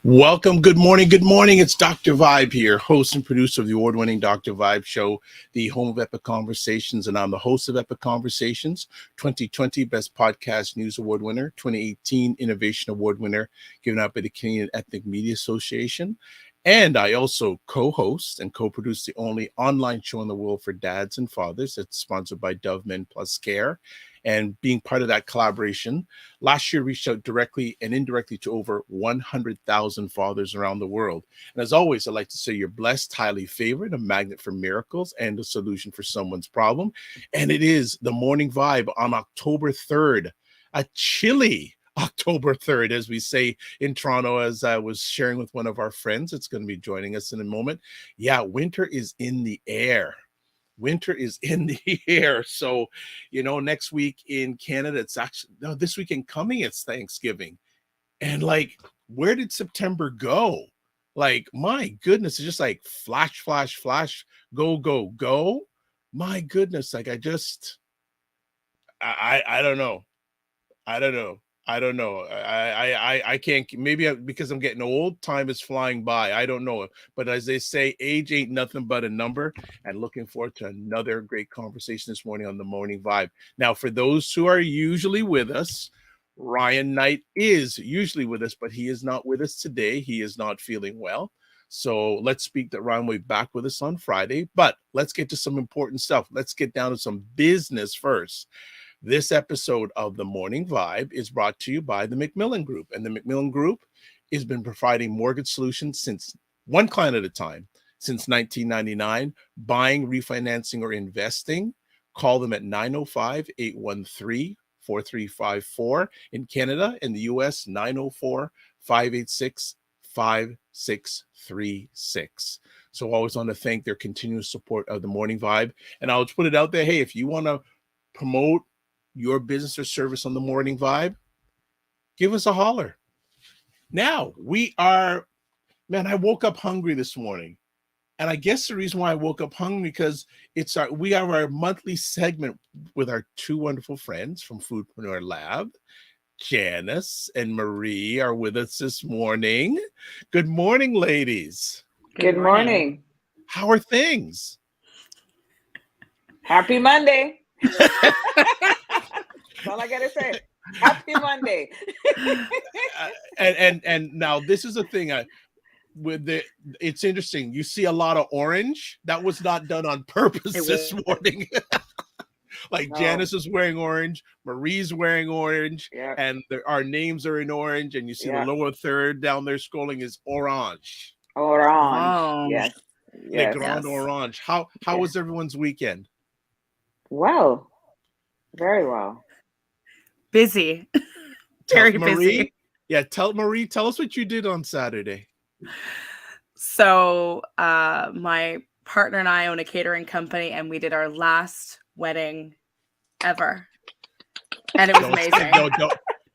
Welcome. Good morning. Good morning. It's Dr. Vibe here, host and producer of the award-winning Dr. Vibe show, the home of Epic Conversations. And I'm the host of Epic Conversations, 2020 Best Podcast News Award winner, 2018 Innovation Award winner, given out by the Canadian Ethnic Media Association. And I also co-host and co-produce the only online show in the world for dads and fathers. It's sponsored by Dove Men Plus Care. And being part of that collaboration, last year reached out directly and indirectly to over 100,000 fathers around the world. And as always, I'd like to say you're blessed, highly favored, a magnet for miracles, and a solution for someone's problem. And it is the Morning Vibe on October 3rd, a chilly October 3rd, as we say in Toronto, as I was sharing with one of our friends. It's going to be joining us in a moment. Yeah, winter is in the air. Winter is in the air. So, next week in Canada, it's actually, no, this weekend coming, it's Thanksgiving. And where did September go? My goodness, it's just like flash, flash, flash, go, go, go. My goodness. I don't know. I don't know. I can't, because I'm getting old, time is flying by. I don't know. But as they say, age ain't nothing but a number, and looking forward to another great conversation this morning on the Morning Vibe. Now, for those who are usually with us, Ryan Knight is usually with us, but he is not with us today. He is not feeling well. So let's speak that Ryan will be back with us on Friday, but let's get to some important stuff. Let's get down to some business first. This episode of the Morning Vibe is brought to you by the Macmillan Group. And the Macmillan Group has been providing mortgage solutions since one client at a time, since 1999, buying, refinancing, or investing. Call them at 905-813-4354 in Canada. In the US, 904-586-5636. So always want to thank their continuous support of the Morning Vibe. And I'll just put it out there. Hey, if you want to promote your business or service on the Morning Vibe, give us a holler. Now I woke up hungry this morning. And I guess the reason why I woke up hungry because we have our monthly segment with our two wonderful friends from Foodpreneur Lab. Janice and Marie are with us this morning. Good morning, ladies. Good morning. How are things? Happy Monday. That's all I gotta say. Happy Monday. and now this is a thing. It's interesting. You see a lot of orange. That was not done on purpose this morning. No. Janice is wearing orange, Marie's wearing orange, and our names are in orange. And you see the lower third down there scrolling is orange. Orange. Yes. Le Grand Orange. How was everyone's weekend? Well, very well. Busy. Very busy. Yeah, tell us what you did on Saturday. So my partner and I own a catering company, and we did our last wedding ever. And it was amazing.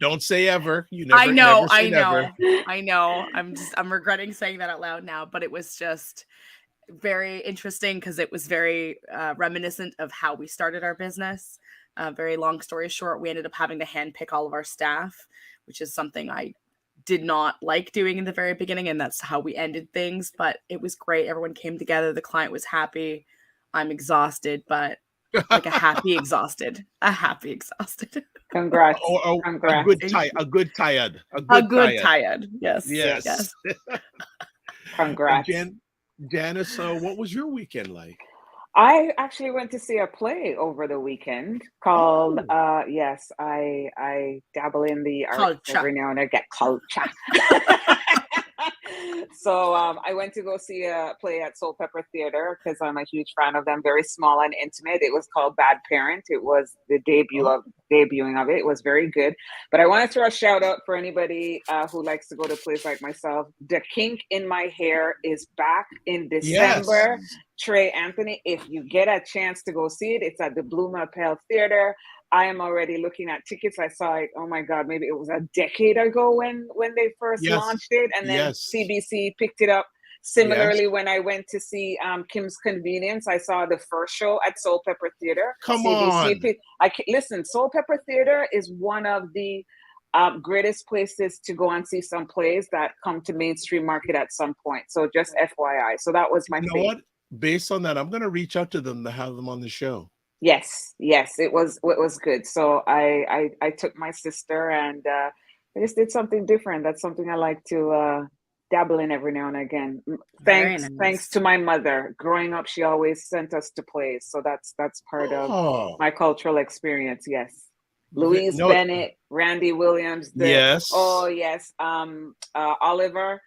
Don't say ever. You never. I know. Never. I know. I'm regretting saying that out loud now, but it was just very interesting because it was very reminiscent of how we started our business. Very long story short, we ended up having to handpick all of our staff, which is something I did not like doing in the very beginning. And that's how we ended things. But it was great. Everyone came together. The client was happy. I'm exhausted, but like a happy exhausted. Congrats. Or Congrats. a good tired. A good tired. Yes. Yes. Yes. Congrats. Janice, what was your weekend like? I actually went to see a play over the weekend called yes, I dabble in the arts every now and I get culture. So I went to go see a play at Soul Pepper Theater because I'm a huge fan of them. Very small and intimate. It was called Bad Parent. It was the debuting of it. It was very good. But I want to throw a shout out for anybody who likes to go to plays like myself. The Kink in My Hair is back in December. Yes. Trey Anthony, if you get a chance to go see it, it's at the Blue Mapel Theater. I am already looking at tickets. I saw it, oh my God, maybe it was a decade ago when they first launched it. And then CBC picked it up. Similarly, when I went to see Kim's Convenience, I saw the first show at Soul Pepper Theater. Come on. Listen, Soul Pepper Theater is one of the greatest places to go and see some plays that come to mainstream market at some point. So just FYI. So that was my thing. What? Based on that, I'm going to reach out to them to have them on the show. Yes, it was good. So I took my sister and I just did something different. That's something I like to dabble in every now and again. Thanks to my mother. Growing up, she always sent us to plays, so that's part of my cultural experience. Yes, Louise Bennett, Randy Williams. Oliver.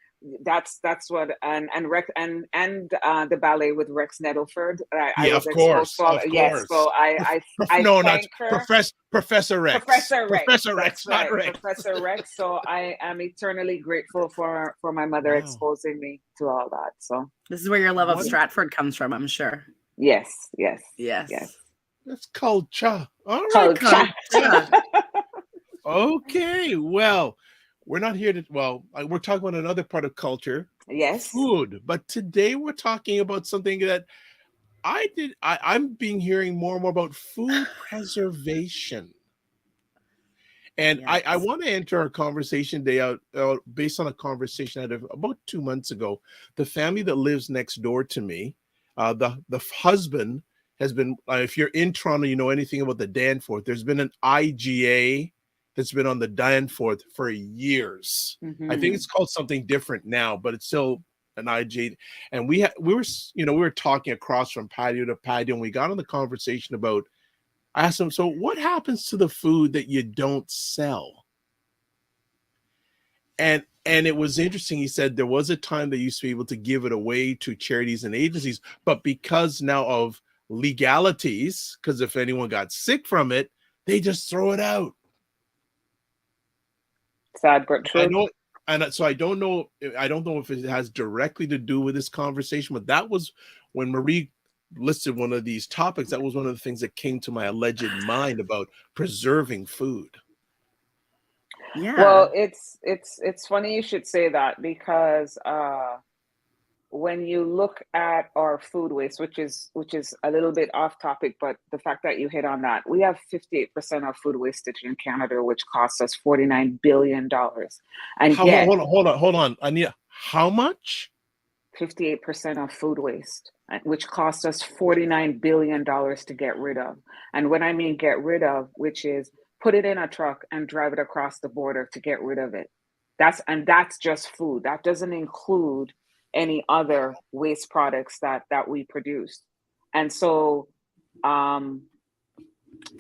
That's what and Rex and the ballet with Rex Nettleford. Of course. Yes, so I thank her. Professor Rex. Professor Rex. Professor Rex. So I am eternally grateful for my mother exposing me to all that. So this is where your love of Stratford comes from, I'm sure. Yes. That's culture. All right, culture. Okay, well. We're not here to, we're talking about another part of culture. Yes. Food. But today we're talking about something that I'm hearing more and more about food preservation. And I want to enter our conversation today out based on a conversation I had about 2 months ago. The family that lives next door to me, the husband has been, if you're in Toronto, you know anything about the Danforth, there's been an IGA that's been on the Danforth for years. Mm-hmm. I think it's called something different now, but it's still an IGA. And we were talking across from patio to patio, and we got on the conversation about. I asked him, so what happens to the food that you don't sell? And it was interesting. He said there was a time they used to be able to give it away to charities and agencies, but because now of legalities, because if anyone got sick from it, they just throw it out. Sad but true. So I don't know if it has directly to do with this conversation, but that was when Marie listed one of these topics. That was one of the things that came to my alleged mind about preserving food. Yeah. Well, it's funny you should say that because when you look at our food waste, which is a little bit off topic, but the fact that you hit on that, we have 58% of food wastage in Canada, which costs us $49 billion. And hold on. I need how much? 58% of food waste, which costs us $49 billion to get rid of. And when I mean get rid of, which is put it in a truck and drive it across the border to get rid of it. That's just food. That doesn't include any other waste products that we produce. And so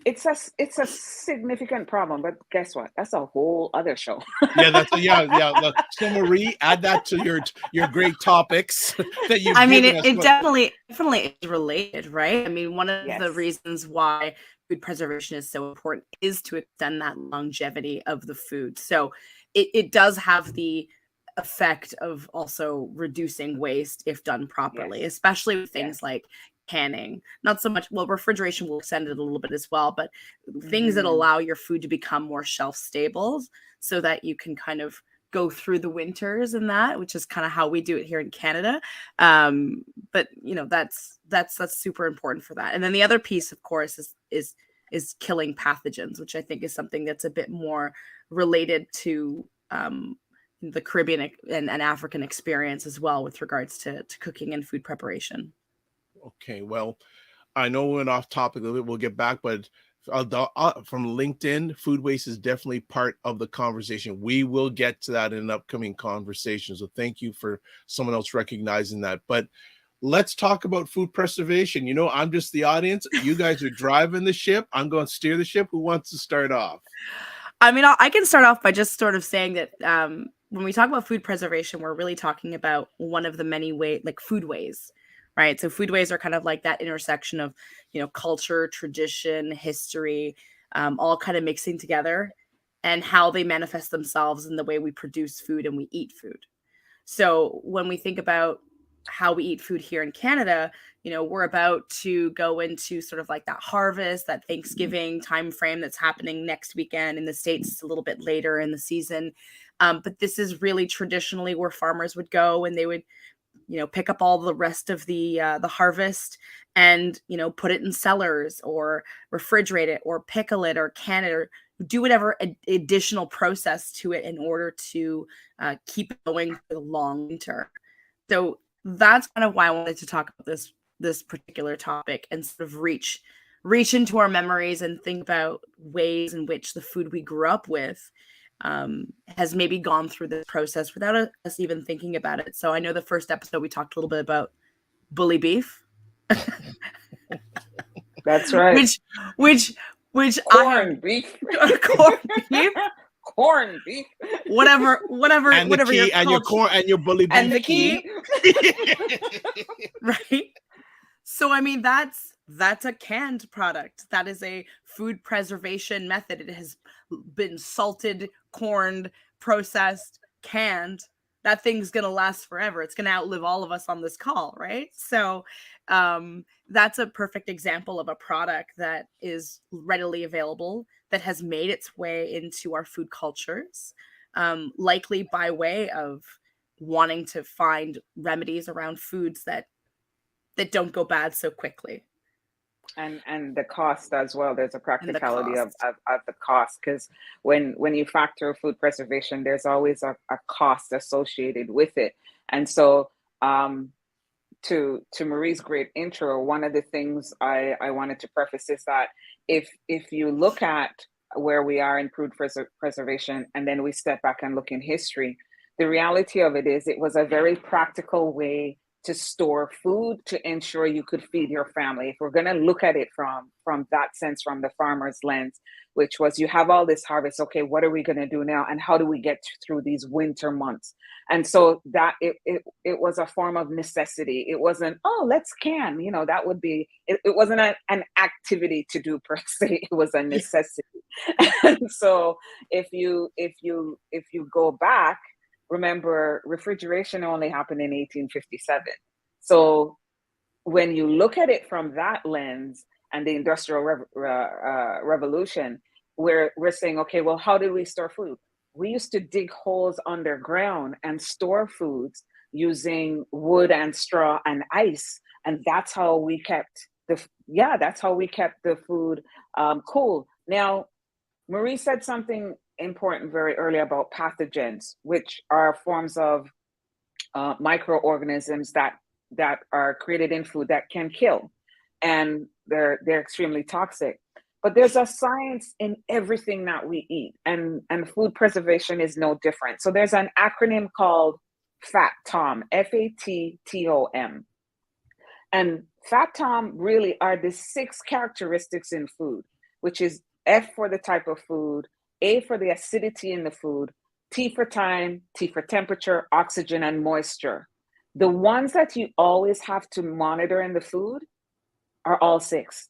it's a significant problem, but guess what? That's a whole other show. Look, so Marie, add that to your great topics that you've given us. It definitely is related, right? I mean, one of the reasons why food preservation is so important is to extend that longevity of the food. So it does have the effect of also reducing waste if done properly, especially with things like canning. Not so much, refrigeration will extend it a little bit as well, but things that allow your food to become more shelf stable so that you can kind of go through the winters and that, which is kind of how we do it here in Canada. But that's super important for that. And then the other piece, of course, is killing pathogens, which I think is something that's a bit more related to the Caribbean and African experience as well with regards to cooking and food preparation. Okay, well, I know we went off topic a little bit. We'll get back, but from LinkedIn, food waste is definitely part of the conversation. We will get to that in an upcoming conversation. So thank you for someone else recognizing that. But let's talk about food preservation. You know, I'm just the audience. You guys are driving the ship. I'm going to steer the ship. Who wants to start off? I mean, I can start off by just sort of saying that when we talk about food preservation, we're really talking about one of the many ways, like foodways, right? So foodways are kind of like that intersection of, you know, culture, tradition, history, all kind of mixing together, and how they manifest themselves in the way we produce food and we eat food. So when we think about how we eat food here in Canada, you know, we're about to go into sort of like that harvest, that Thanksgiving time frame that's happening next weekend. In the States, a little bit later in the season. But this is really traditionally where farmers would go, and they would, you know, pick up all the rest of the harvest and, you know, put it in cellars or refrigerate it or pickle it or can it or do whatever additional process to it in order to keep it going for the long winter. So that's kind of why I wanted to talk about this particular topic and sort of reach into our memories and think about ways in which the food we grew up with has maybe gone through this process without us even thinking about it. So I know the first episode we talked a little bit about bully beef. That's right. Which corned beef. Corned beef. Corned beef. Whatever and whatever key, your and your corn and your bully beef and the key. Right. So I mean that's a canned product. That is a food preservation method. It has been salted, corned, processed, canned. That thing's going to last forever. It's going to outlive all of us on this call, right? So that's a perfect example of a product that is readily available, that has made its way into our food cultures, likely by way of wanting to find remedies around foods that don't go bad so quickly. And the cost as well. There's a practicality of the cost, because when you factor food preservation, there's always a cost associated with it. And so to Marie's great intro, one of the things I wanted to preface is that if you look at where we are in food preservation, and then we step back and look in history, the reality of it is it was a very practical way to store food to ensure you could feed your family. If we're going to look at it from that sense, from the farmer's lens, which was you have all this harvest, okay, what are we going to do now? And how do we get through these winter months? And so that it was a form of necessity. It wasn't, oh, let's can, you know, that would be, it wasn't an activity to do per se, it was a necessity. And so if you go back, remember, refrigeration only happened in 1857. So when you look at it from that lens and the Industrial Revolution, we're saying, okay, well, how did we store food? We used to dig holes underground and store foods using wood and straw and ice. And that's how we kept the food cool. Now, Marie said something important very early about pathogens, which are forms of microorganisms that are created in food that can kill, and they're extremely toxic. But there's a science in everything that we eat, and food preservation is no different. So there's an acronym called FATTOM, FATTOM, and FATTOM really are the 6 characteristics in food, which is F for the type of food, A for the acidity in the food, T for time, T for temperature, oxygen, and moisture. The ones that you always have to monitor in the food are all 6.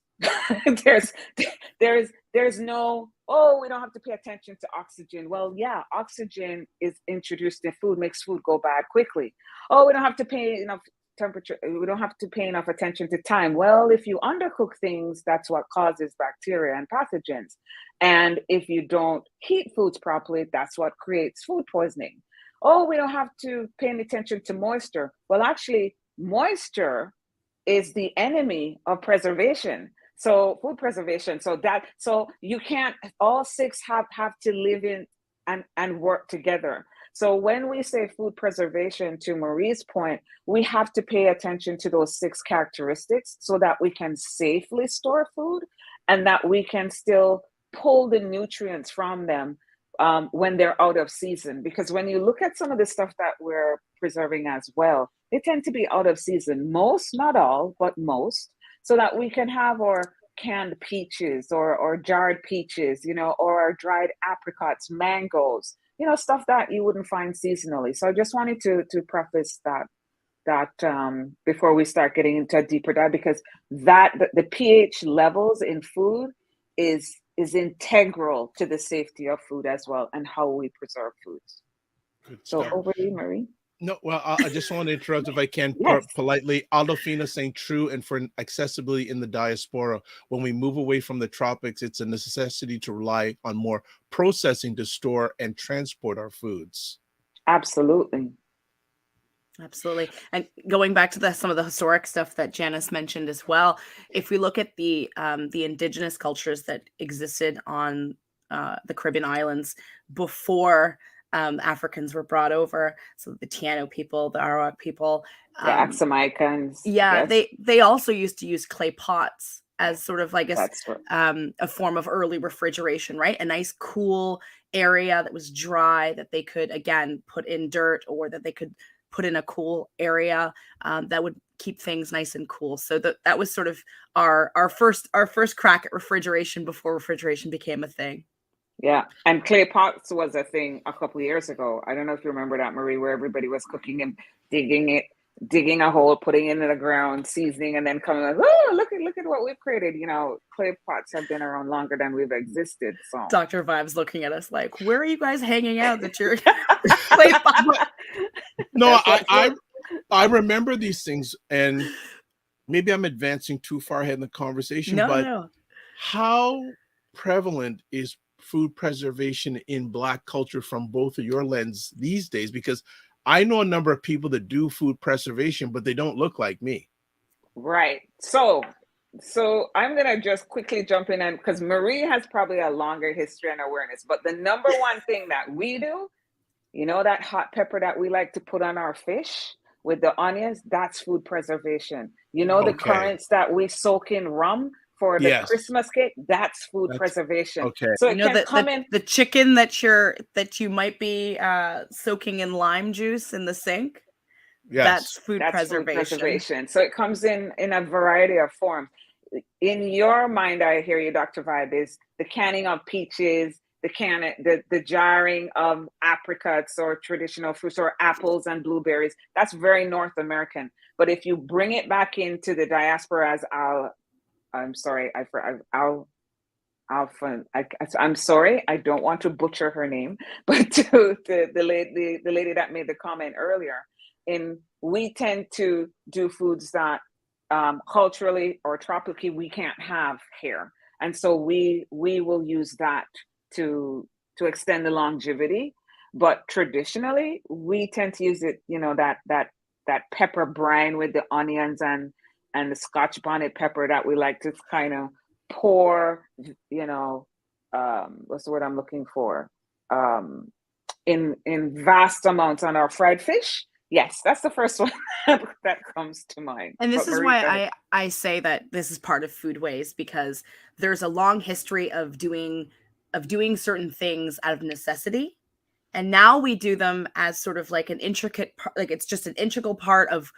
there's no, oh, we don't have to pay attention to oxygen. Well, yeah, oxygen is introduced in food, makes food go bad quickly. Oh, we don't have to pay enough temperature, we don't have to pay enough attention to time. Well, if you undercook things, that's what causes bacteria and pathogens. And if you don't heat foods properly, that's what creates food poisoning. Oh, we don't have to pay any attention to moisture. Well, actually, moisture is the enemy of preservation. So food preservation, so you can't, all 6 have to live in and work together. So when we say food preservation, to Marie's point, we have to pay attention to those 6 characteristics so that we can safely store food and that we can still pull the nutrients from them when they're out of season. Because when you look at some of the stuff that we're preserving as well, they tend to be out of season. Most, not all, but most, so that we can have our canned peaches or jarred peaches, you know, or dried apricots, mangoes, you know, stuff that you wouldn't find seasonally. So I just wanted to preface that before we start getting into a deeper dive, because the pH levels in food is integral to the safety of food as well and how we preserve foods. Good So stuff. over to you, Marie. No, well, I just want to interrupt if I can. Yes. Politely. Aldofina saying true, and for accessibility in the diaspora, when we move away from the tropics, it's a necessity to rely on more processing to store and transport our foods. Absolutely. Absolutely. And going back to some of the historic stuff that Janice mentioned as well, if we look at the indigenous cultures that existed on the Caribbean islands before Africans were brought over, so the Taino people, the Arawak people, the Axamaicans, yeah, yes. they also used to use clay pots as sort of, I guess, right. A form of early refrigeration, right? A nice cool area that was dry that they could, again, put in dirt, or that they could put in a cool area that would keep things nice and cool. So that was sort of our first crack at refrigeration before refrigeration became a thing. Yeah, and clay pots was a thing a couple of years ago. I don't know if you remember that, Marie, where everybody was cooking and digging a hole, putting it in the ground, seasoning, and then coming like, oh, look at what we've created. You know, clay pots have been around longer than we've existed. So Dr. Vibe's looking at us like, where are you guys hanging out that you're clay pot? No, I remember these things, and maybe I'm advancing too far ahead in the conversation, but how prevalent is food preservation in Black culture from both of your lens these days? Because I know a number of people that do food preservation, but they don't look like me. Right. So I'm going to just quickly jump in, and because Marie has probably a longer history and awareness, but the number one thing that we do, you know, that hot pepper that we like to put on our fish with the onions, that's food preservation. You know, the currants that we soak in rum for the Christmas cake, that's food preservation. Okay. So it can come in the chicken that you might be soaking in lime juice in the sink. Yes. That's food preservation. So it comes in a variety of forms. In your mind, I hear you, Dr. Vibe, is the canning of peaches, the jarring of apricots or traditional fruits, or apples and blueberries. That's very North American. But if you bring it back into the diaspora, as I'm sorry, I'm sorry, I don't want to butcher her name, but to the lady that made the comment earlier, we tend to do foods that culturally or tropically we can't have here, and so we will use that to extend the longevity. But traditionally, we tend to use it, you know, that pepper brine with the onions and the Scotch bonnet pepper that we like to kind of pour, you know, what's the word I'm looking for? In vast amounts on our fried fish. Yes, that's the first one that comes to mind. And this is why I say that this is part of foodways, because there's a long history of doing certain things out of necessity. And now we do them as sort of like an intricate part, like it's just an integral part of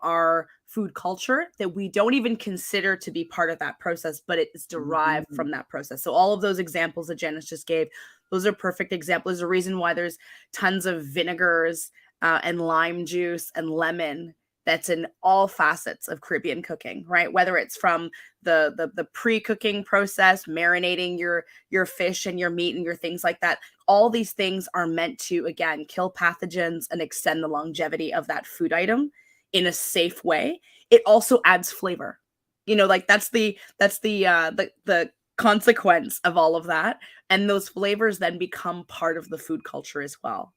our food culture that we don't even consider to be part of that process, but it's derived from that process. So all of those examples that Janice just gave, those are perfect examples. There's a reason why there's tons of vinegars and lime juice and lemon that's in all facets of Caribbean cooking, right? Whether it's from the pre-cooking process, marinating your fish and your meat and your things like that. All these things are meant to, again, kill pathogens and extend the longevity of that food item in a safe way. It also adds flavor. You know, like that's the consequence of all of that. And those flavors then become part of the food culture as well.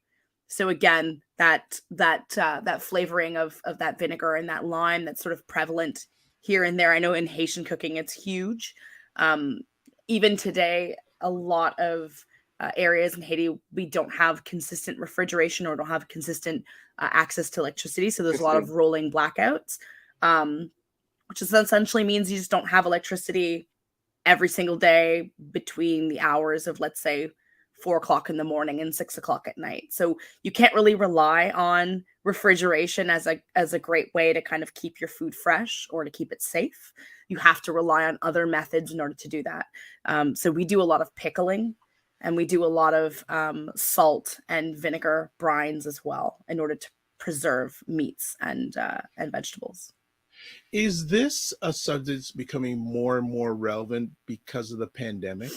So again, that flavoring of that vinegar and that lime that's sort of prevalent here and there. I know in Haitian cooking, it's huge. Even today, a lot of areas in Haiti, we don't have consistent refrigeration or don't have consistent access to electricity. So there's a lot of rolling blackouts, which essentially means you just don't have electricity every single day between the hours of, let's say, 4 o'clock in the morning and 6 o'clock at night. So you can't really rely on refrigeration as a great way to kind of keep your food fresh or to keep it safe. You have to rely on other methods in order to do that. So we do a lot of pickling, and we do a lot of salt and vinegar brines as well in order to preserve meats and vegetables. Is this a subject that's becoming more and more relevant because of the pandemic?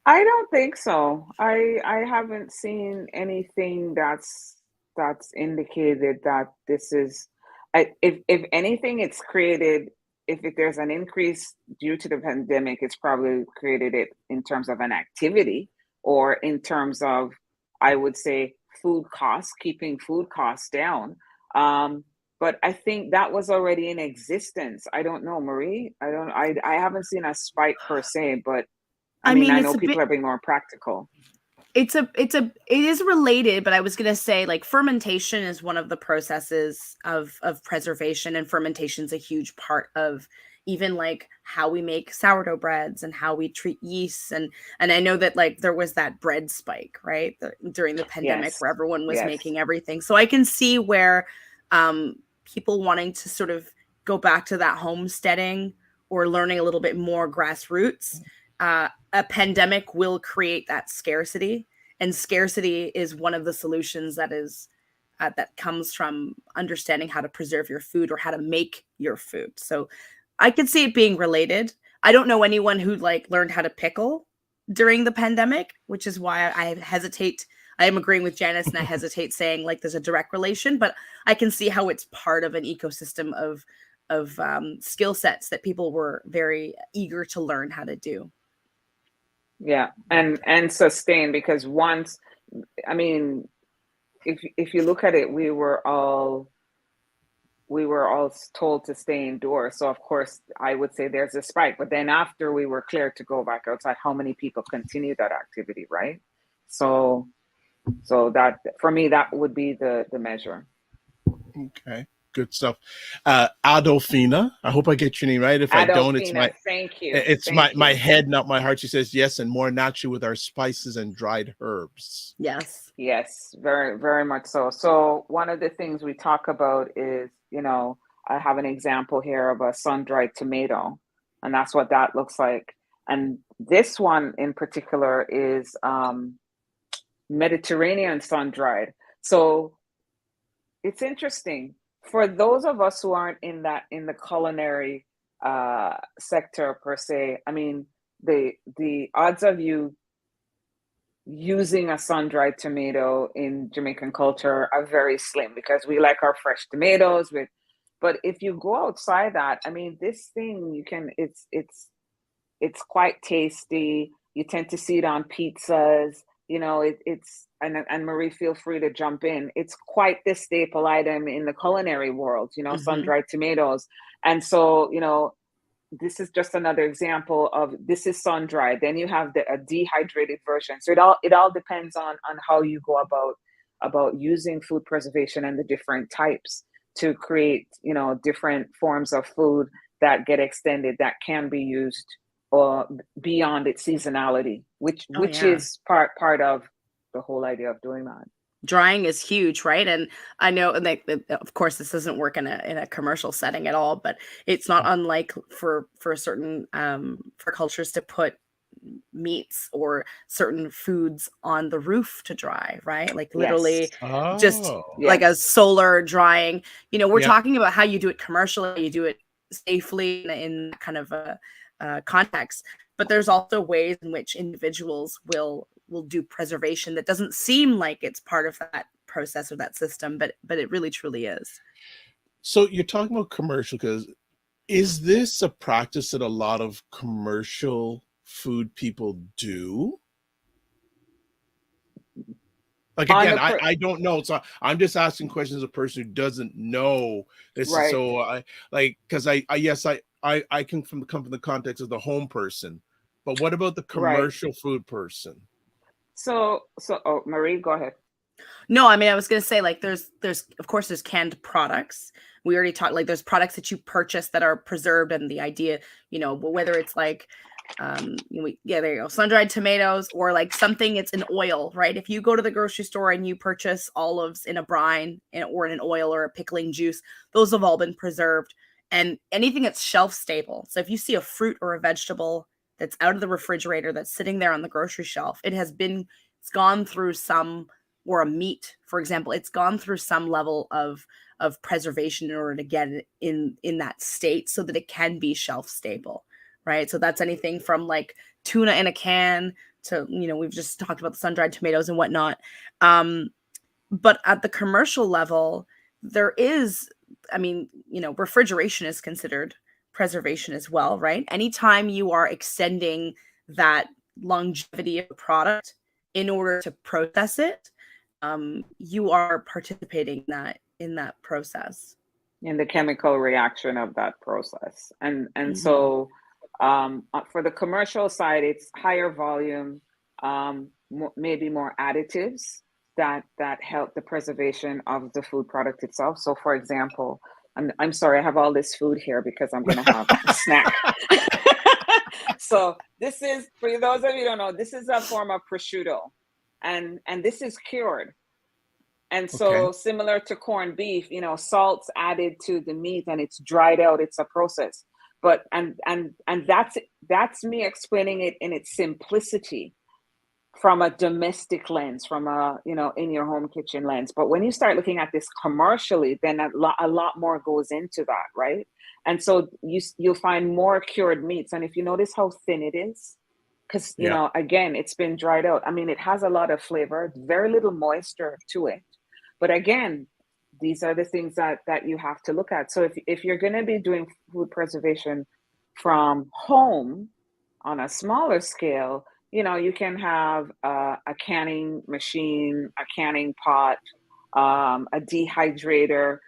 I don't think so. I haven't seen anything that's indicated that this is. If anything, it's created. If there's an increase due to the pandemic, it's probably created it in terms of an activity or in terms of, I would say, food costs, keeping food costs down. But I think that was already in existence. I don't know, Marie. I haven't seen a spike per se, but I mean, I know people are being more practical. It is related, but I was going to say, like, fermentation is one of the processes of preservation, and fermentation is a huge part of even like how we make sourdough breads and how we treat yeast. And I know that like there was that bread spike, right, during the pandemic where everyone was making everything. So I can see where people wanting to sort of go back to that homesteading or learning a little bit more grassroots. A pandemic will create that scarcity, and scarcity is one of the solutions that is that comes from understanding how to preserve your food or how to make your food. So I could see it being related. I don't know anyone who like learned how to pickle during the pandemic, which is why I hesitate. I am agreeing with Janice, and I hesitate saying like there's a direct relation, but I can see how it's part of an ecosystem of skill sets that people were very eager to learn how to do. Yeah, and sustain, because once, I mean, if you look at it, we were all told to stay indoors. So of course, I would say there's a spike. But then after we were cleared to go back outside, how many people continue that activity, right? So that, for me, that would be the measure. Okay. Good stuff. Adolfina, I hope I get your name right. If I don't, it's my thank you. It's my head, not my heart. She says yes, and more naturally with our spices and dried herbs. Yes, very, very much so. So one of the things we talk about is, you know, I have an example here of a sun-dried tomato, and that's what that looks like. And this one in particular is Mediterranean sun-dried. So it's interesting. For those of us who aren't in the culinary sector per se, I mean, the odds of you using a sun-dried tomato in Jamaican culture are very slim, because we like our fresh tomatoes. But if you go outside that, I mean, this thing, it's quite tasty. You tend to see it on pizzas. You know, and Marie, feel free to jump in. It's quite the staple item in the culinary world, you know, sun-dried tomatoes. And so, you know, this is just another example of, this is sun-dried. Then you have a dehydrated version. So it all depends on how you go about using food preservation and the different types to create, you know, different forms of food that get extended, that can be used or beyond its seasonality, which is part of the whole idea of doing that. Drying is huge, right? And I know, and of course, this doesn't work in a commercial setting at all, but it's not unlike for certain for cultures to put meats or certain foods on the roof to dry, right? Like literally just like a solar drying. You know, we're talking about how you do it commercially, you do it safely in kind of a context, but there's also ways in which individuals will do preservation that doesn't seem like it's part of that process or that system, but it really truly is. So you're talking about commercial, because is this a practice that a lot of commercial food people do? Like, again, I don't know. So I'm just asking questions as a person who doesn't know this. Right. So I like, because I come from the context of the home person, But what about the commercial food person? So, oh, Marie, go ahead. No, I mean, I was going to say, like, there's of course there's canned products. We already talked, like, there's products that you purchase that are preserved, and the idea, whether it's like, there you go, sun-dried tomatoes, or like something, it's an oil, right? If you go to the grocery store and you purchase olives in a brine or in an oil or a pickling juice, those have all been preserved. And anything that's shelf stable. So if you see a fruit or a vegetable that's out of the refrigerator that's sitting there on the grocery shelf, it's gone through some, or a meat, for example, it's gone through some level of preservation in order to get it in that state so that it can be shelf stable, right? So that's anything from like tuna in a can to, we've just talked about the sun-dried tomatoes and whatnot. But at the commercial level, there is, refrigeration is considered preservation as well, right? Anytime you are extending that longevity of a product in order to process it, you are participating in that process, in the chemical reaction of that process. And so for the commercial side, it's higher volume, maybe more additives that help the preservation of the food product itself. So for example, I'm sorry, I have all this food here because I'm going to have a snack. So this is, for those of you who don't know, this is a form of prosciutto, and this is cured. And so similar to corned beef, salt's added to the meat and it's dried out. It's a process. But and that's me explaining it in its simplicity from a domestic lens, from a, in your home kitchen lens. But when you start looking at this commercially, then a lot more goes into that, right? And so you'll find more cured meats. And if you notice how thin it is, because, again, it's been dried out. I mean, it has a lot of flavor, very little moisture to it. But again, these are the things that you have to look at. So if you're going to be doing food preservation from home on a smaller scale, you can have a canning machine, a canning pot, a dehydrator,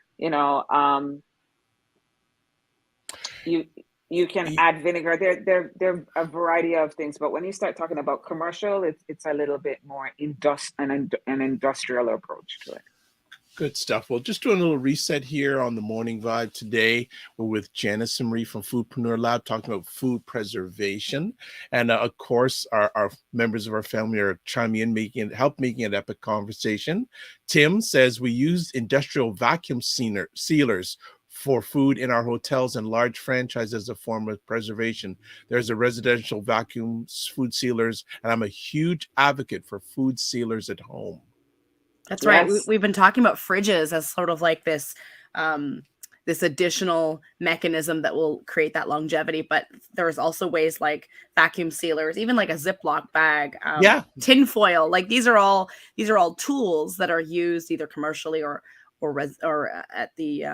you can add vinegar. There are a variety of things, but when you start talking about commercial, it's a little bit more an industrial approach to it. Good stuff. Well, just doing a little reset here on the Morning Vibe today. We're with Janice and Marie from Foodpreneur Lab talking about food preservation. And of course, our members of our family are chiming in, help making an epic conversation. Tim says we use industrial vacuum sealers for food in our hotels and large franchises as a form of preservation. There's a residential vacuum food sealers, and I'm a huge advocate for food sealers at home. That's right. We've been talking about fridges as sort of like this this additional mechanism that will create that longevity. But there's also ways like vacuum sealers, even like a Ziploc bag, tin foil. Like these are all tools that are used either commercially or at the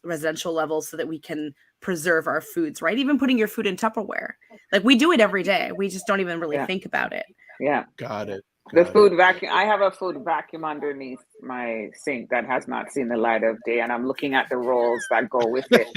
residential level so that we can preserve our foods, right? Even putting your food in Tupperware. Like we do it every day. We just don't even really think about it. Yeah. Got it. The food vacuum. I have a food vacuum underneath my sink that has not seen the light of day, and I'm looking at the rolls that go with it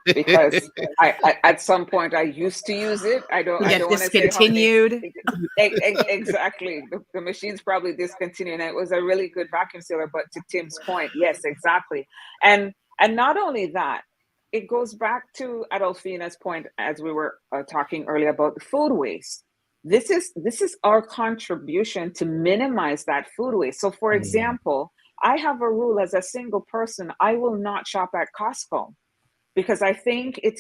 because I at some point I used to use it. I don't want to say discontinued. Exactly. The machine's probably discontinued, and it was a really good vacuum sealer. But to Tim's point, yes, exactly. And not only that, it goes back to Adolfina's point as we were talking earlier about the food waste. This is our contribution to minimize that food waste. So for example, I have a rule as a single person, I will not shop at Costco because I think I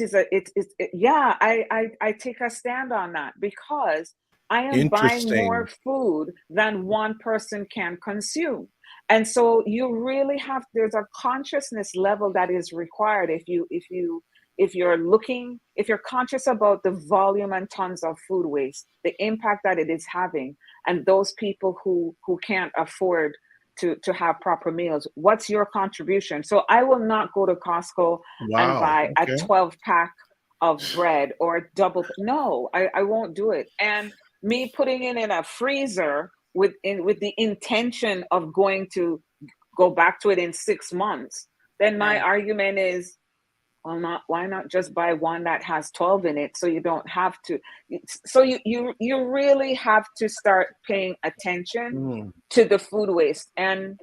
take a stand on that because I am buying more food than one person can consume. And so you really there's a consciousness level that is required if you're conscious about the volume and tons of food waste, the impact that it is having, and those people who can't afford to have proper meals, what's your contribution? So I will not go to Costco and buy a 12-pack of bread or double. No, I won't do it. And me putting it in a freezer with the intention of going to go back to it in 6 months, then my argument is, Well, why not just buy one that has 12 in it, so you don't have to. So you really have to start paying attention to the food waste. And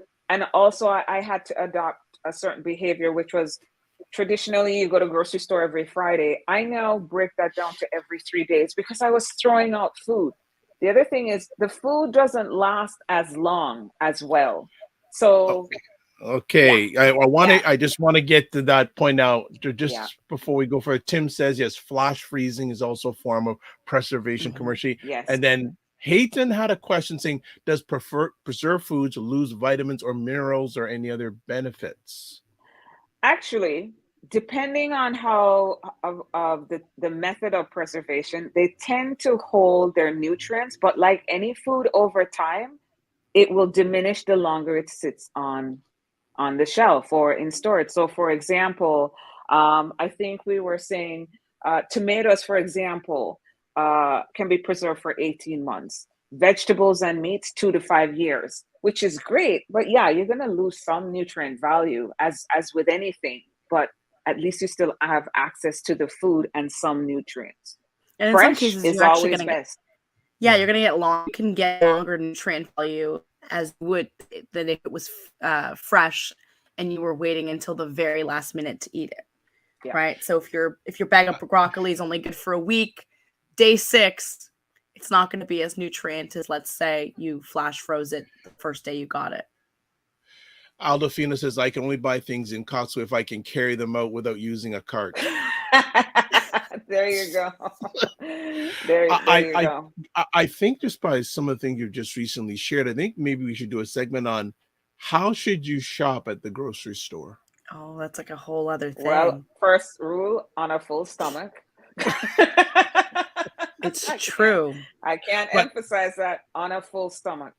also I had to adopt a certain behavior, which was, traditionally you go to grocery store every Friday. I now break that down to every 3 days, because I was throwing out food. The other thing is, the food doesn't last as long as well. So Okay, yeah, I just want to get to that point now. yeah. Just before we go further, Tim says yes, flash freezing is also a form of preservation commercially. Yes. And then Hayton had a question saying, does preserved foods lose vitamins or minerals or any other benefits? Actually, depending on how of the method of preservation, they tend to hold their nutrients, but like any food, over time, it will diminish the longer it sits on the shelf or in storage. So, for example, I think we were saying tomatoes, for example, can be preserved for 18 months. Vegetables and meats, 2 to 5 years, which is great. But yeah, you're going to lose some nutrient value, as with anything. But at least you still have access to the food and some nutrients. And in some Fresh cases, is you're actually always going to get, best. you're going to get you can get longer nutrient value as would than if it was fresh and you were waiting until the very last minute to eat it. Yeah. Right. So if your bag of broccoli is only good for a week, day 6, it's not going to be as nutrient as, let's say, you flash froze it the first day you got it. Aldofina says, I can only buy things in Costco if I can carry them out without using a cart. There you go. There you go. I think, just by some of the things you've just recently shared, I think maybe we should do a segment on how should you shop at the grocery store. Oh, that's like a whole other thing. Well, first rule, on a full stomach. It's true. I can't emphasize that, on a full stomach.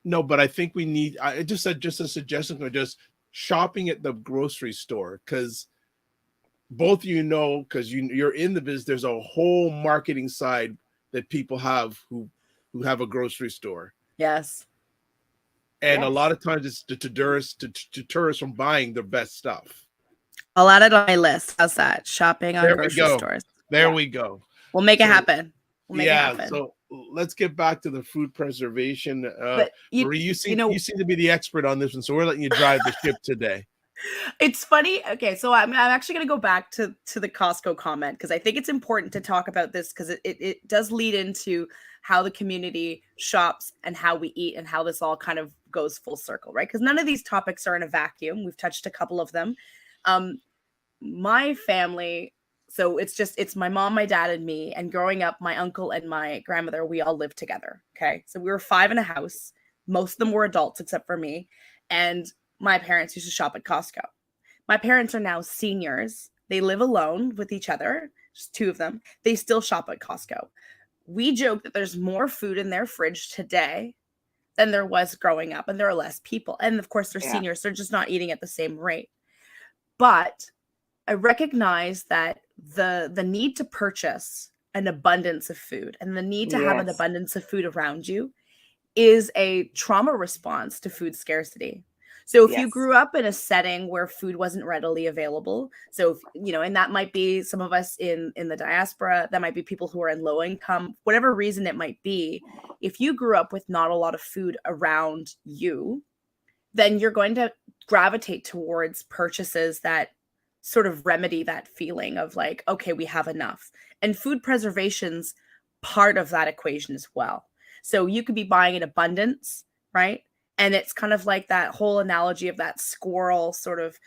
No, but I think we need, I just said, just a suggestion, or just shopping at the grocery store, because both of you know, because you're in the business, there's a whole marketing side that people have who have a grocery store. Yes. And a lot of times it's to tourists from buying their best stuff. I'll add it on my list. How's that? Shopping on grocery stores. There we go. We'll make it happen. We'll make it happen. So let's get back to the food preservation. Marie, you seem to be the expert on this one, so we're letting you drive the ship today. It's funny. Okay, so I'm actually going to go back to the Costco comment, because I think it's important to talk about this, because it does lead into how the community shops and how we eat and how this all kind of goes full circle, right? Because none of these topics are in a vacuum. We've touched a couple of them. My family, so it's my mom, my dad, and me. And growing up, my uncle and my grandmother, we all lived together. Okay, so we were 5 in a house. Most of them were adults except for me. And my parents used to shop at Costco. My parents are now seniors. They live alone with each other, just 2 of them. They still shop at Costco. We joke that there's more food in their fridge today than there was growing up, and there are less people. And of course, they're seniors. They're just not eating at the same rate. But I recognize that the need to purchase an abundance of food and the need to have an abundance of food around you is a trauma response to food scarcity. So if you grew up in a setting where food wasn't readily available, so, and that might be some of us in the diaspora, that might be people who are in low income, whatever reason it might be. If you grew up with not a lot of food around you, then you're going to gravitate towards purchases that sort of remedy that feeling of like, okay, we have enough. And food preservation's part of that equation as well. So you could be buying in abundance, right? And it's kind of like that whole analogy of that squirrel sort of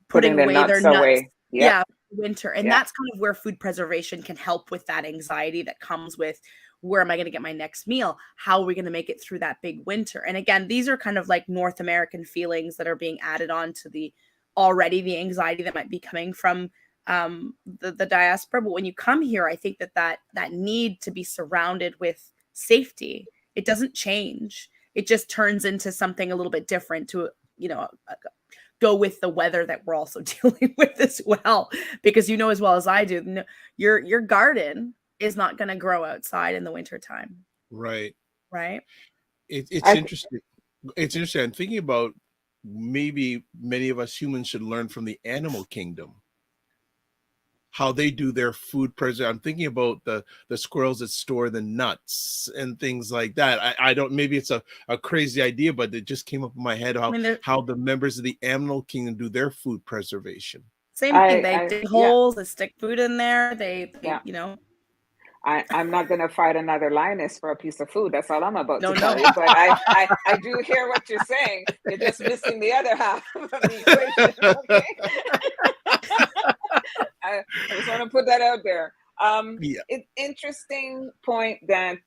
putting away their nuts. Yeah, winter. And that's kind of where food preservation can help with that anxiety that comes with, where am I going to get my next meal? How are we going to make it through that big winter? And again, these are kind of like North American feelings that are being added on to the anxiety that might be coming from the diaspora. But when you come here, I think that need to be surrounded with safety, it doesn't change. It just turns into something a little bit different to, go with the weather that we're also dealing with as well. Because as well as I do, your garden is not going to grow outside in the wintertime. Right. Right. It's interesting. It's interesting. I'm thinking about maybe many of us humans should learn from the animal kingdom. how they do their food preservation. I'm thinking about the squirrels that store the nuts and things like that. I don't, maybe it's a crazy idea, but it just came up in my head how the members of the animal kingdom do their food preservation. Same thing. They dig holes, they stick food in there. They you know. I'm not going to fight another lioness for a piece of food. That's all I'm about to tell you. But I do hear what you're saying. You're just missing the other half of the equation. Okay. I just want to put that out there. It's interesting point that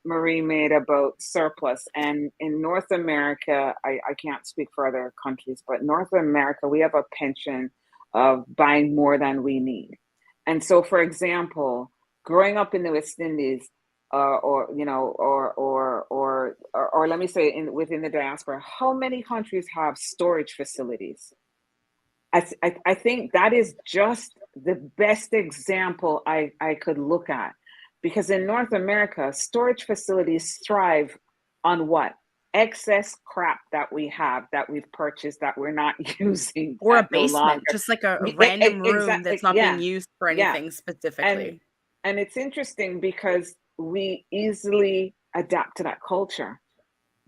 Marie made about surplus. And in North America, I can't speak for other countries, but North America, we have a penchant of buying more than we need. And so, for example, growing up in the West Indies, or let me say within the diaspora, how many countries have storage facilities? I think that is just the best example I could look at, because in North America, storage facilities thrive on what? Excess crap that we have, that we've purchased, that we're not using, or a basement, just like a random room that's not being used for anything specifically. And it's interesting because we easily adapt to that culture,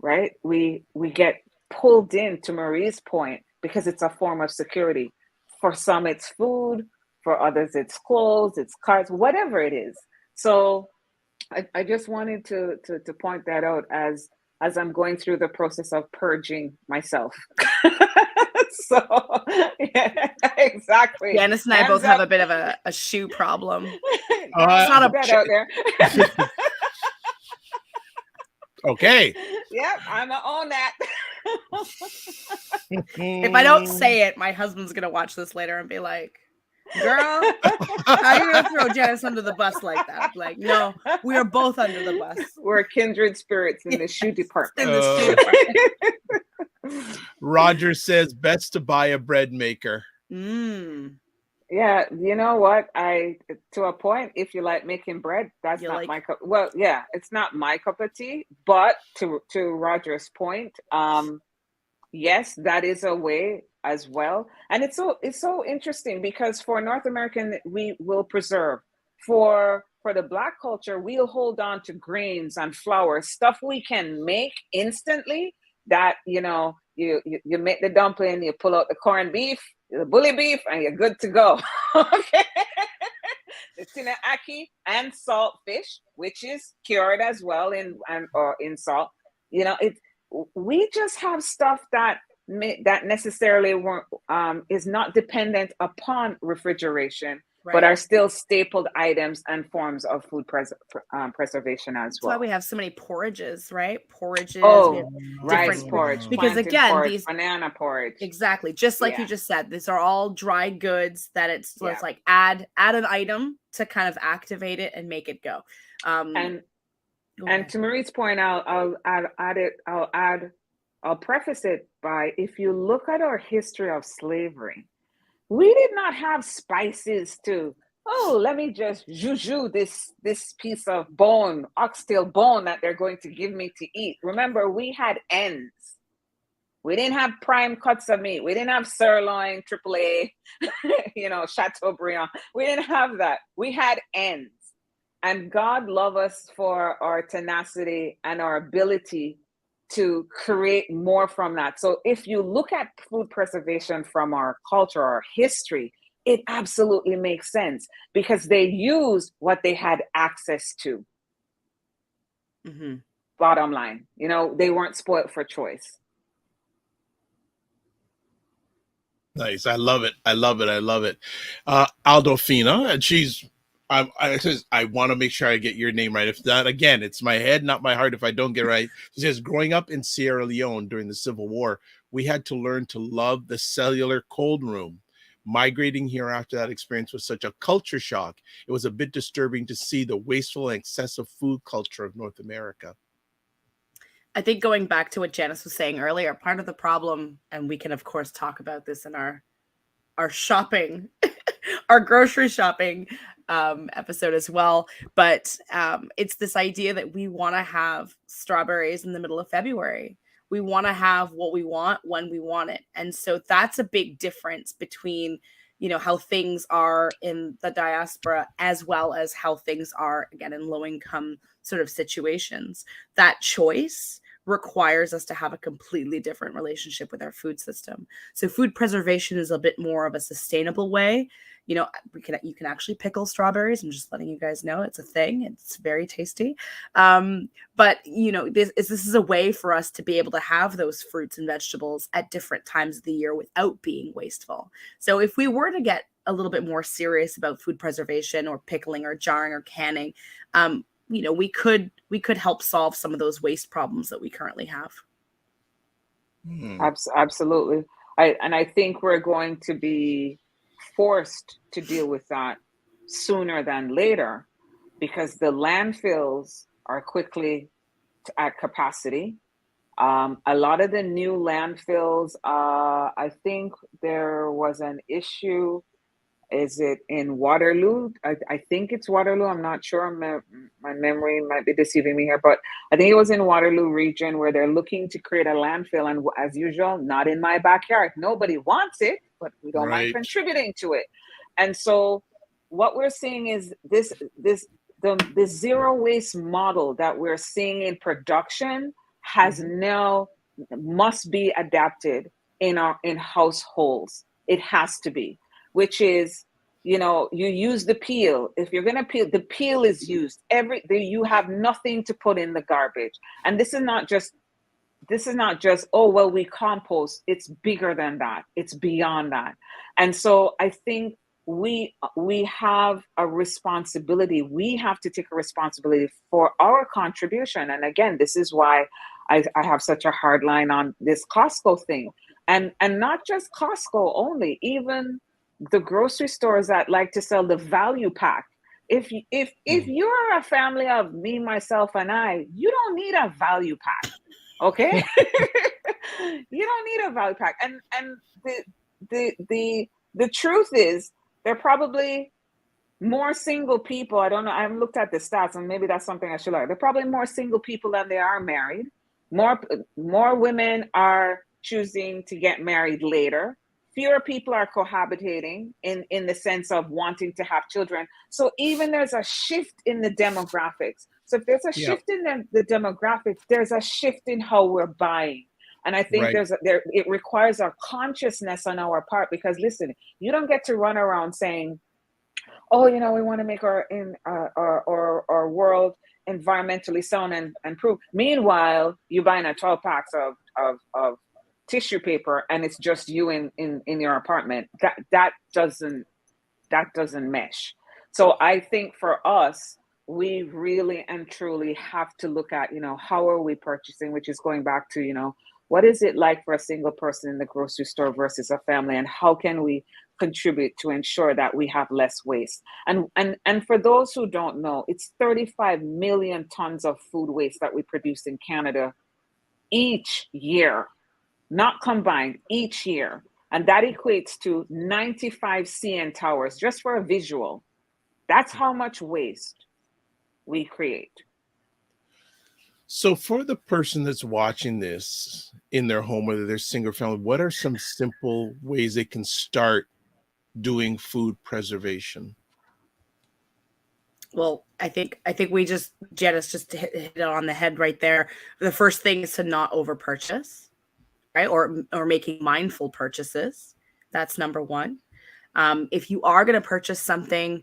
right? We get pulled in, to Marie's point, because it's a form of security. For some, it's food. For others, it's clothes, it's cars, whatever it is. So I just wanted to point that out as I'm going through the process of purging myself. So, yeah, exactly. Janice and I both have a bit of a shoe problem. It's not a that out there. Okay. Yep, I'm gonna own that. If I don't say it, my husband's gonna watch this later and be like, "Girl, how are you gonna throw Janice under the bus like that?" Like, no, we are both under the bus. We're kindred spirits in the shoe department. Roger says best to buy a bread maker. Yeah, you know what? To a point, if you like making bread, that's not my cup. Well, yeah, it's not my cup of tea. But to Roger's point, yes, that is a way as well. And it's so interesting because for North American, we will preserve. For the Black culture, we'll hold on to grains and flour, stuff we can make instantly. That you make the dumpling, you pull out the corned beef, the bully beef, and you're good to go. Okay. The tina'aki and salt fish, which is cured as well in salt. We just have stuff that necessarily is not dependent upon refrigeration, right, but are still stapled items and forms of food preservation as well. That's why we have so many porridges, right? Porridges. Rice porridge. Because again, porridge, these banana porridge. Exactly. Just like you just said, these are all dry goods that it's like add an item to kind of activate it and make it go. And to Marie's point, I'll preface it by, if you look at our history of slavery, we did not have spices to, let me just juju this piece of bone, oxtail bone that they're going to give me to eat. Remember, we had ends. We didn't have prime cuts of meat. We didn't have sirloin, AAA, Chateaubriand. We didn't have that. We had ends. And God love us for our tenacity and our ability to create more from that. So if you look at food preservation from our culture, our history, it absolutely makes sense because they used what they had access to. Bottom line, they weren't spoiled for choice. Nice. I love it. Aldofina, and I want to make sure I get your name right. If not, again, it's my head, not my heart if I don't get it right. She says, growing up in Sierra Leone during the Civil War, we had to learn to love the cellular cold room. Migrating here after that experience was such a culture shock. It was a bit disturbing to see the wasteful and excessive food culture of North America. I think going back to what Janice was saying earlier, part of the problem, and we can of course talk about this in our shopping, our grocery shopping episode as well, but it's this idea that we want to have strawberries in the middle of February. We want to have what we want when we want it. And so that's a big difference between how things are in the diaspora, as well as how things are, again, in low-income sort of situations. That choice requires us to have a completely different relationship with our food system. So food preservation is a bit more of a sustainable way. You can actually pickle strawberries. I'm just letting you guys know it's a thing. It's very tasty. But this is a way for us to be able to have those fruits and vegetables at different times of the year without being wasteful. So if we were to get a little bit more serious about food preservation or pickling or jarring or canning, we could help solve some of those waste problems that we currently have. Absolutely. I think we're going to be forced to deal with that sooner than later, because the landfills are quickly at capacity. A lot of the new landfills, I think there was an issue. Is it in Waterloo? I think it's Waterloo. I'm not sure. My memory might be deceiving me here, but I think it was in Waterloo region where they're looking to create a landfill. And as usual, not in my backyard. Nobody wants it, but we don't mind contributing to it. And so what we're seeing is the zero waste model that we're seeing in production has now must be adapted in households. It has to be. Which is, you use the peel. If you're going to peel, the peel is used. You have nothing to put in the garbage. And this is not just, oh, well, we compost. It's bigger than that. It's beyond that. And so I think we have a responsibility. We have to take a responsibility for our contribution. And again, this is why I have such a hard line on this Costco thing. And not just Costco only, even the grocery stores that like to sell the value pack. If you're a family of me, myself, and I, you don't need a value pack, okay? You don't need a value pack. And the truth is, there are probably more single people. I don't know. I haven't looked at the stats, and maybe that's something I should look at. There are probably more single people than there are married. More women are choosing to get married later. Fewer people are cohabitating in the sense of wanting to have children. So even there's a shift in the demographics. So if there's a shift in the demographics, there's a shift in how we're buying. And I think it requires a consciousness on our part, because listen, you don't get to run around saying, oh, we want to make our world environmentally sound and improve. Meanwhile, you're buying a 12 packs of tissue paper, and it's just you in your apartment. That doesn't mesh. So I think for us, we really and truly have to look at, how are we purchasing, which is going back to, what is it like for a single person in the grocery store versus a family, and how can we contribute to ensure that we have less waste? And for those who don't know, it's 35 million tons of food waste that we produce in Canada each year. Not combined, each year. And that equates to 95 CN towers, just for a visual. That's how much waste we create. So for the person that's watching this in their home, whether they're single family, what are some simple ways they can start doing food preservation? Well, I think Janice just hit it on the head right there. The first thing is to not over purchase. Right? Or making mindful purchases. That's number one. If you are going to purchase something,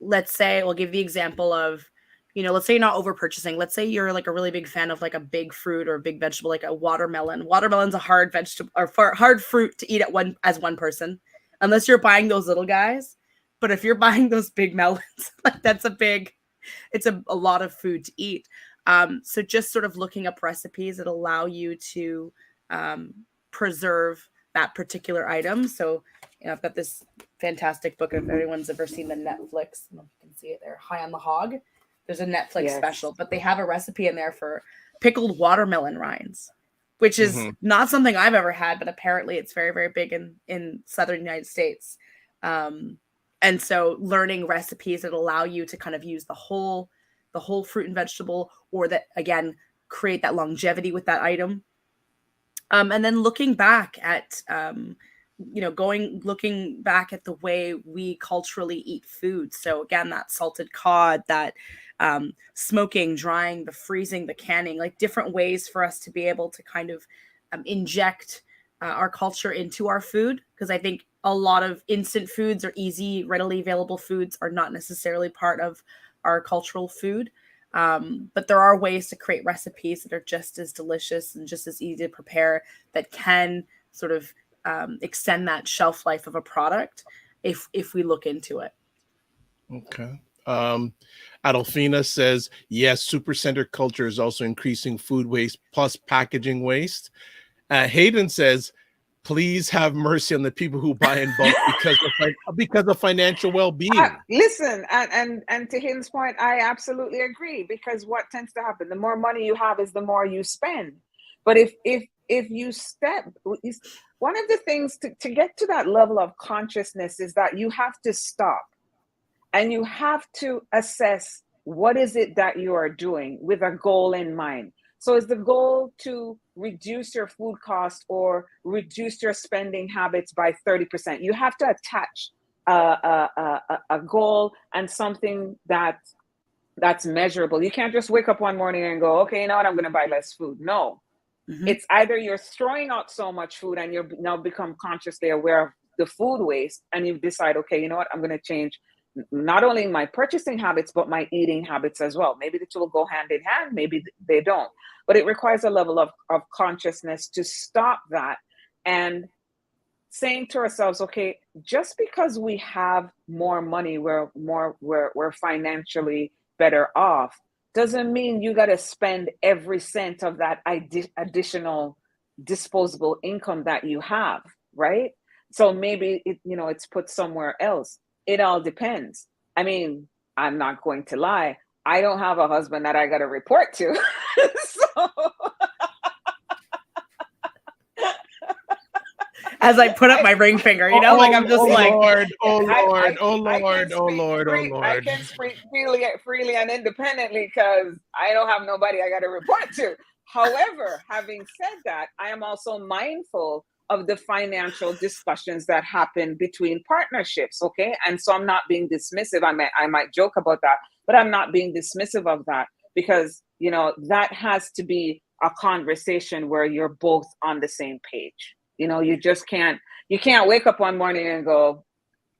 let's say, we'll give the example of, let's say you're not over purchasing. Let's say you're like a really big fan of like a big fruit or a big vegetable, like a watermelon. Watermelon's a hard vegetable or hard fruit to eat as one person, unless you're buying those little guys. But if you're buying those big melons, like it's a lot of food to eat. So just sort of looking up recipes that allow you to preserve that particular item. So, I've got this fantastic book. If anyone's ever seen the Netflix, I don't know if you can see it there, High on the Hog. There's a Netflix special, but they have a recipe in there for pickled watermelon rinds, which is not something I've ever had, but apparently it's very, very big in Southern United States. And so learning recipes that allow you to kind of use the whole fruit and vegetable, or that, again, create that longevity with that item. And then looking back at looking back at the way we culturally eat food. So again, that salted cod, that smoking, drying, the freezing, the canning, like different ways for us to be able to kind of inject our culture into our food. Because I think a lot of instant foods or easy, readily available foods are not necessarily part of our cultural food. But there are ways to create recipes that are just as delicious and just as easy to prepare that can sort of extend that shelf life of a product if we look into it. Okay. Adolfina says, yes, supercenter culture is also increasing food waste plus packaging waste. Hayden says, please have mercy on the people who buy in bulk because of financial well-being. Listen, and to Hayden's point, I absolutely agree, because what tends to happen, the more money you have is the more you spend. But if you one of the things to get to that level of consciousness is that you have to stop and you have to assess what is it that you are doing with a goal in mind. So is the goal to reduce your food cost or reduce your spending habits by 30%? You have to attach a goal and something that's measurable. You can't just wake up one morning and go, okay, you know what, I'm going to buy less food. No. Mm-hmm. It's either you're throwing out so much food and you're now become consciously aware of the food waste, and you decide, okay, you know what, I'm going to change not only my purchasing habits, but my eating habits as well. Maybe the two will go hand in hand, maybe they don't. But it requires a level of consciousness to stop that and saying to ourselves, okay, just because we have more money, we're financially better off, doesn't mean you got to spend every cent of that additional disposable income that you have, right? So maybe it's put somewhere else. It all depends. I mean, I'm not going to lie. I don't have a husband that I got to report to. So as I put up my ring finger, I'm just like, Lord, oh Lord. I can speak freely and independently because I don't have nobody I got to report to. However, having said that, I am also mindful of the financial discussions that happen between partnerships, okay? And so I'm not being dismissive. I might joke about that, but I'm not being dismissive of that because, that has to be a conversation where you're both on the same page. You just can't wake up one morning and go,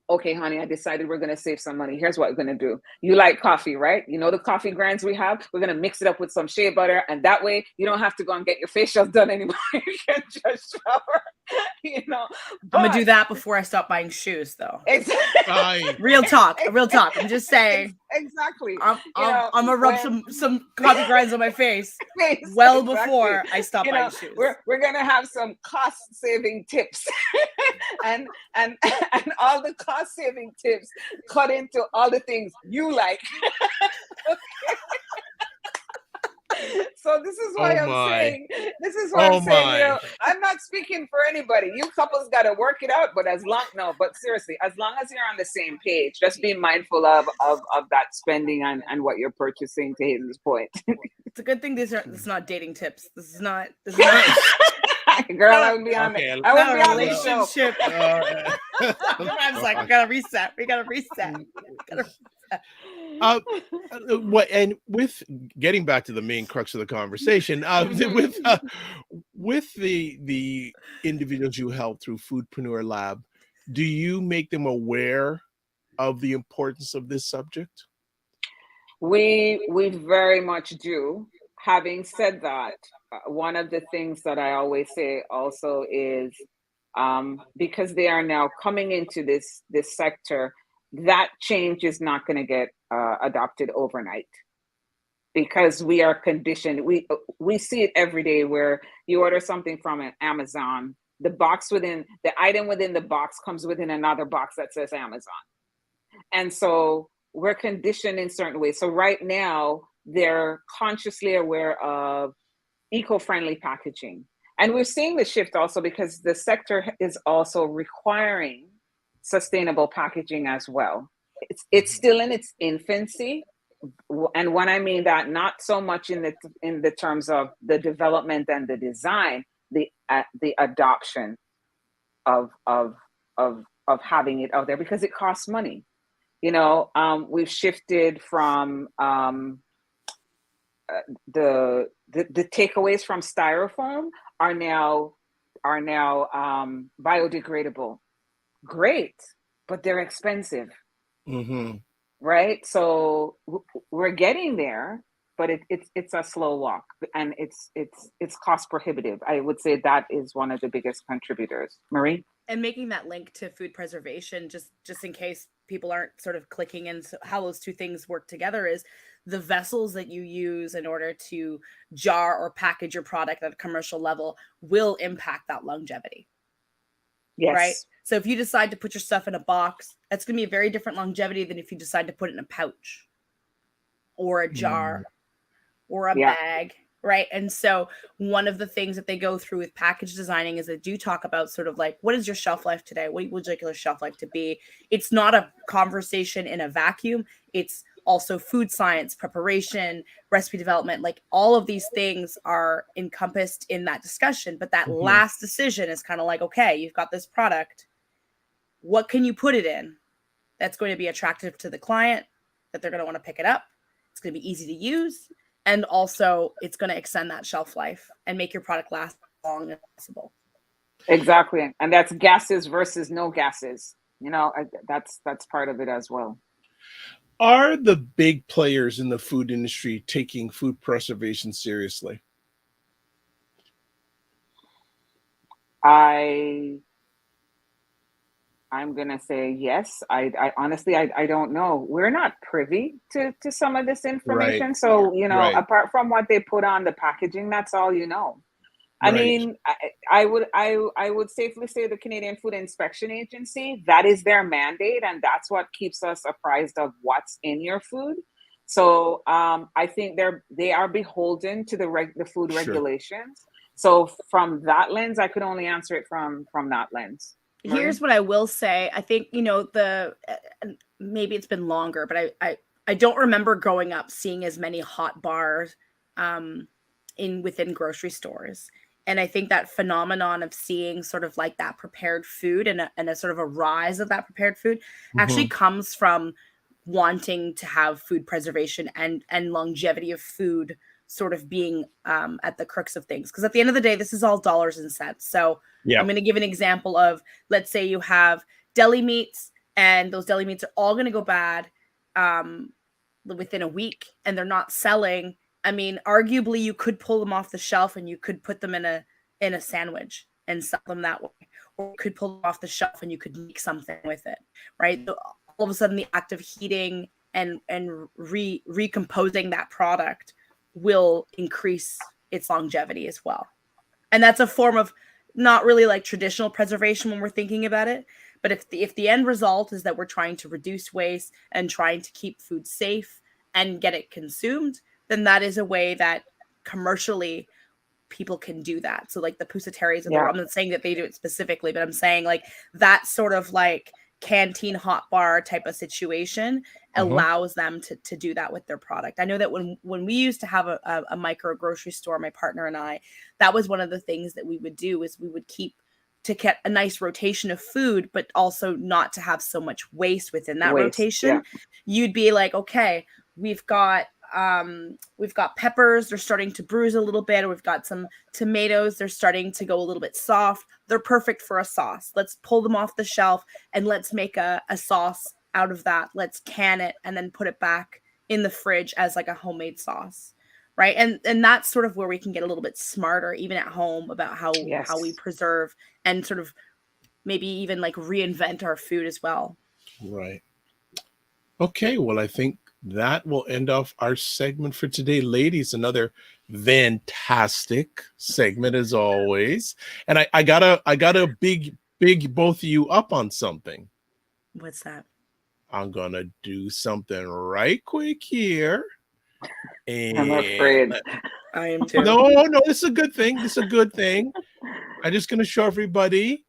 okay, honey, I decided we're going to save some money. Here's what we're going to do. You like coffee, right? The coffee grinds we have, we're going to mix it up with some shea butter. And that way you don't have to go and get your facials done anymore. You can just shower, I'm going to do that before I stop buying shoes though. Exactly. Real talk. I'm just saying. Exactly. I'm going to rub some coffee grinds on my face well before I stop buying shoes. We're going to have some cost saving tips and all the cost saving tips cut into all the things you like. So this is why I'm saying, I'm not speaking for anybody. You couples got to work it out, but seriously, as long as you're on the same page, just be mindful of that spending and what you're purchasing, to Hayden's point. It's a good thing this is not dating tips. This is not girl, I would be on the relationship. I'm like, we gotta reset. What, and with getting back to the main crux of the conversation, with the individuals you help through Foodpreneur Lab, do you make them aware of the importance of this subject? We very much do. Having said that, one of the things that I always say also is because they are now coming into this sector, that change is not going to get adopted overnight, because we are conditioned. We see it every day where you order something from Amazon, the item within the box comes within another box that says Amazon. And so we're conditioned in certain ways. So right now they're consciously aware of eco-friendly packaging. And we're seeing the shift also because the sector is also requiring sustainable packaging as well. It's still in its infancy. And when I mean that, not so much in the terms of the development and the design, the adoption. of having it out there because it costs money. You know, we've shifted from the takeaways from styrofoam are now biodegradable. Great, but they're expensive. Mm-hmm. Right? So we're getting there, but it's a slow walk, and it's cost prohibitive. I would say that is one of the biggest contributors. Marie? And making that link to food preservation, just in case people aren't sort of clicking in, so how those two things work together is the vessels that you use in order to jar or package your product at a commercial level will impact that longevity. Yes. Right? So if you decide to put your stuff in a box, that's going to be a very different longevity than if you decide to put it in a pouch or a jar or a bag, right? And so one of the things that they go through with package designing is they do talk about sort of like, what is your shelf life today? What would you like your shelf life to be? It's not a conversation in a vacuum. It's also food science, preparation, recipe development, like all of these things are encompassed in that discussion. But that last decision is kind of like, okay, you've got this product. What can you put it in that's going to be attractive to the client, that they're going to want to pick it up? It's going to be easy to use. And also it's going to extend that shelf life and make your product last as long as possible. Exactly. And that's gases versus no gases. You know, that's part of it as well. Are the big players in the food industry taking food preservation seriously? I'm going to say yes. I honestly, I don't know. We're not privy to some of this information. Right. So, you know, apart from what they put on the packaging, that's all you know. I mean, I would safely say the Canadian Food Inspection Agency, that is their mandate, and that's what keeps us apprised of what's in your food. So I think they are beholden to the food regulations. So from that lens, I could only answer it from that lens. Here's what I will say. I think, you know, maybe it's been longer, but I don't remember growing up seeing as many hot bars within grocery stores. And I think that phenomenon of seeing sort of like that prepared food and a sort of a rise of that prepared food actually comes from wanting to have food preservation and longevity of food sort of being at the crux of things. Because at the end of the day, this is all dollars and cents. So I'm going to give an example of, let's say you have deli meats, and those deli meats are all going to go bad within a week, and they're not selling. I mean, arguably you could pull them off the shelf and you could put them in a sandwich and sell them that way. Or you could pull them off the shelf and you could make something with it, right? So all of a sudden the act of heating and recomposing that product will increase its longevity as well. And that's a form of not really like traditional preservation when we're thinking about it. But if the end result is that we're trying to reduce waste and trying to keep food safe and get it consumed, then that is a way that commercially people can do that. So like the Pusateris, I'm not saying that they do it specifically, but I'm saying like that sort of like canteen hot bar type of situation allows them to do that with their product. I know that when we used to have a micro grocery store, my partner and I, that was one of the things that we would do is we would keep to get a nice rotation of food, but also not to have so much waste within that rotation. You'd be like, okay, we've got peppers, they're starting to bruise a little bit, or we've got some tomatoes, they're starting to go a little bit soft. They're perfect for a sauce. Let's pull them off the shelf and let's make a sauce out of that. Let's can it and then put it back in the fridge as like a homemade sauce. Right. And that's sort of where we can get a little bit smarter, even at home, about how we preserve and sort of maybe even like reinvent our food as well. Right. Okay. Well, I think that will end off our segment for today. Ladies, another fantastic segment as always. And I gotta big both of you up on something. What's that? I'm gonna do something right quick here. And I'm afraid. I am too. No, this is a good thing. I'm just gonna show everybody.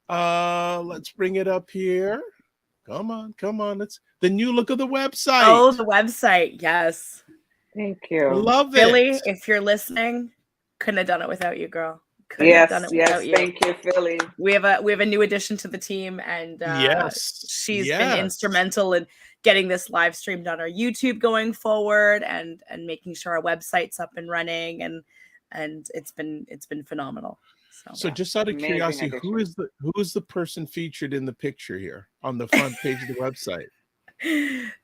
Let's bring it up here. Come on. It's the new look of the website. Oh, the website. Yes. Thank you. Love it. Billy, if you're listening, couldn't have done it without you, girl. couldn't have done it without you. Thank you, Philly. We have a new addition to the team, and she's been instrumental in getting this live streamed on our YouTube going forward, and making sure our website's up and running, and it's been phenomenal. So just out of curiosity, who is the person featured in the picture here on the front page of the website?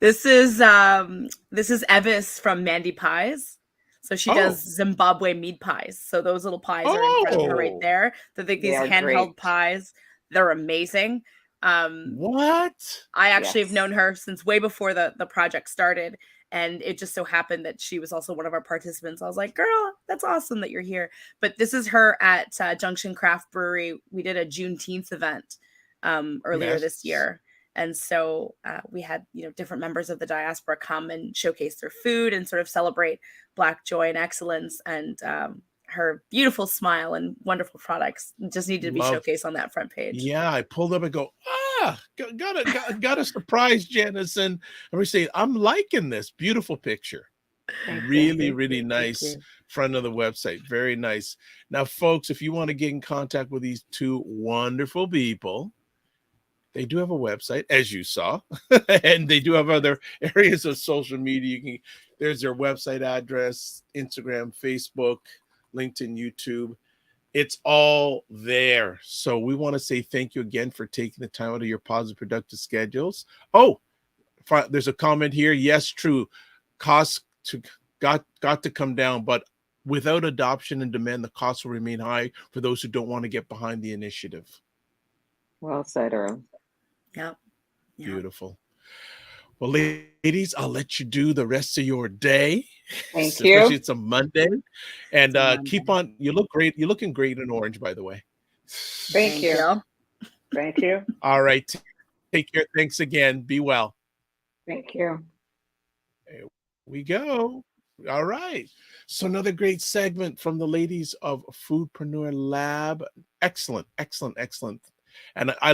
This is Evis from Mandy Pies. So she does Zimbabwe meat pies. So those little pies are in front of her right there. They're like these handheld pies. They're amazing. What? I actually have known her since way before the project started. And it just so happened that she was also one of our participants. I was like, girl, that's awesome that you're here. But this is her at Junction Craft Brewery. We did a Juneteenth event earlier this year. And so we had, different members of the diaspora come and showcase their food and sort of celebrate Black joy and excellence. And her beautiful smile and wonderful products just needed to be showcased on that front page. Yeah, I pulled up and go, got a surprise, Janice. And we're saying, I'm liking this beautiful picture. Really nice front of the website. Very nice. Now, folks, if you want to get in contact with these two wonderful people, they do have a website, as you saw, and they do have other areas of social media. There's their website address, Instagram, Facebook, LinkedIn, YouTube. It's all there. So we want to say thank you again for taking the time out of your positive, productive schedules. Oh, there's a comment here. Yes, true. Costs got to come down, but without adoption and demand, the costs will remain high for those who don't want to get behind the initiative. Well said, Earl. Yeah. Beautiful. Well, ladies, I'll let you do the rest of your day. Thank you. Especially it's a Monday. And keep on. You look great. You're looking great in orange, by the way. Thank you. Thank you. All right. Take care. Thanks again. Be well. Thank you. There we go. All right. So another great segment from the ladies of Foodpreneur Lab. Excellent. And I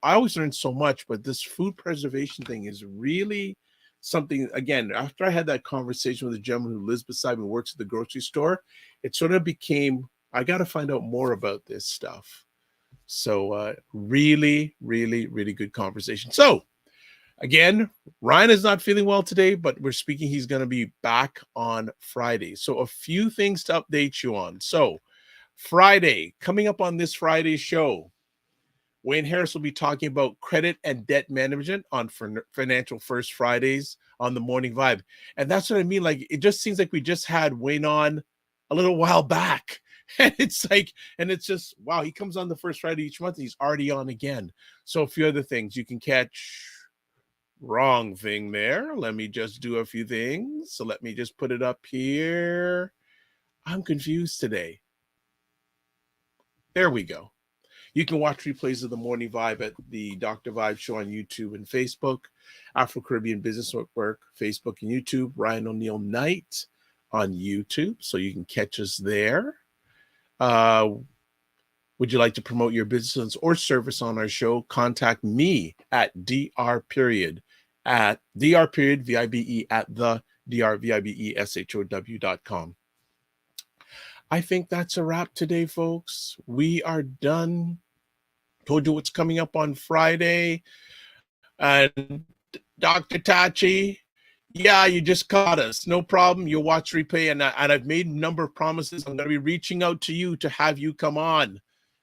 always learn so much, but this food preservation thing is really something. Again, after I had that conversation with a gentleman who lives beside me, works at the grocery store, it sort of became, I got to find out more about this stuff. So really good conversation. So again, Ryan is not feeling well today, but we're speaking, he's going to be back on Friday. So a few things to update you on. So Friday, coming up on this Friday's show, Wayne Harris will be talking about credit and debt management on Financial First Fridays on the Morning Vibe. And that's what I mean. Like, it just seems like we just had Wayne on a little while back. And it's like, and it's just, wow, he comes on the first Friday each month and he's already on again. So a few other things you can catch. Wrong thing there. Let me just do a few things. So let me just put it up here. I'm confused today. There we go. You can watch replays of the Morning Vibe at the Dr. Vibe Show on YouTube and Facebook, Afro-Caribbean Business Network, Facebook and YouTube, Ryan Oneil Knight on YouTube, so you can catch us there. Would you like to promote your business or service on our show? Contact me at dr.vibe at the drvibeshow.com. I think that's a wrap today, folks. We are done. Told you what's coming up on Friday. And Dr. Tachi, yeah, you just caught us. No problem. You'll watch replay. And I've made a number of promises. I'm going to be reaching out to you to have you come on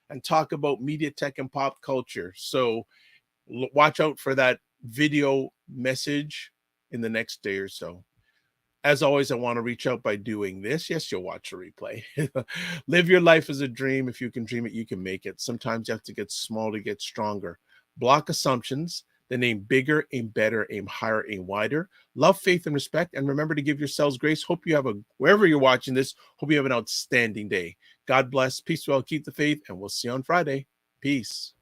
and talk about media, tech, and pop culture. So watch out for that video message in the next day or so. As always, I want to reach out by doing this. Yes, you'll watch a replay. Live your life as a dream. If you can dream it, you can make it. Sometimes you have to get small to get stronger. Block assumptions. Then aim bigger, aim better, aim higher, aim wider. Love, faith, and respect. And remember to give yourselves grace. Hope you have wherever you're watching this, hope you have an outstanding day. God bless. Peace, well, keep the faith, and we'll see you on Friday. Peace.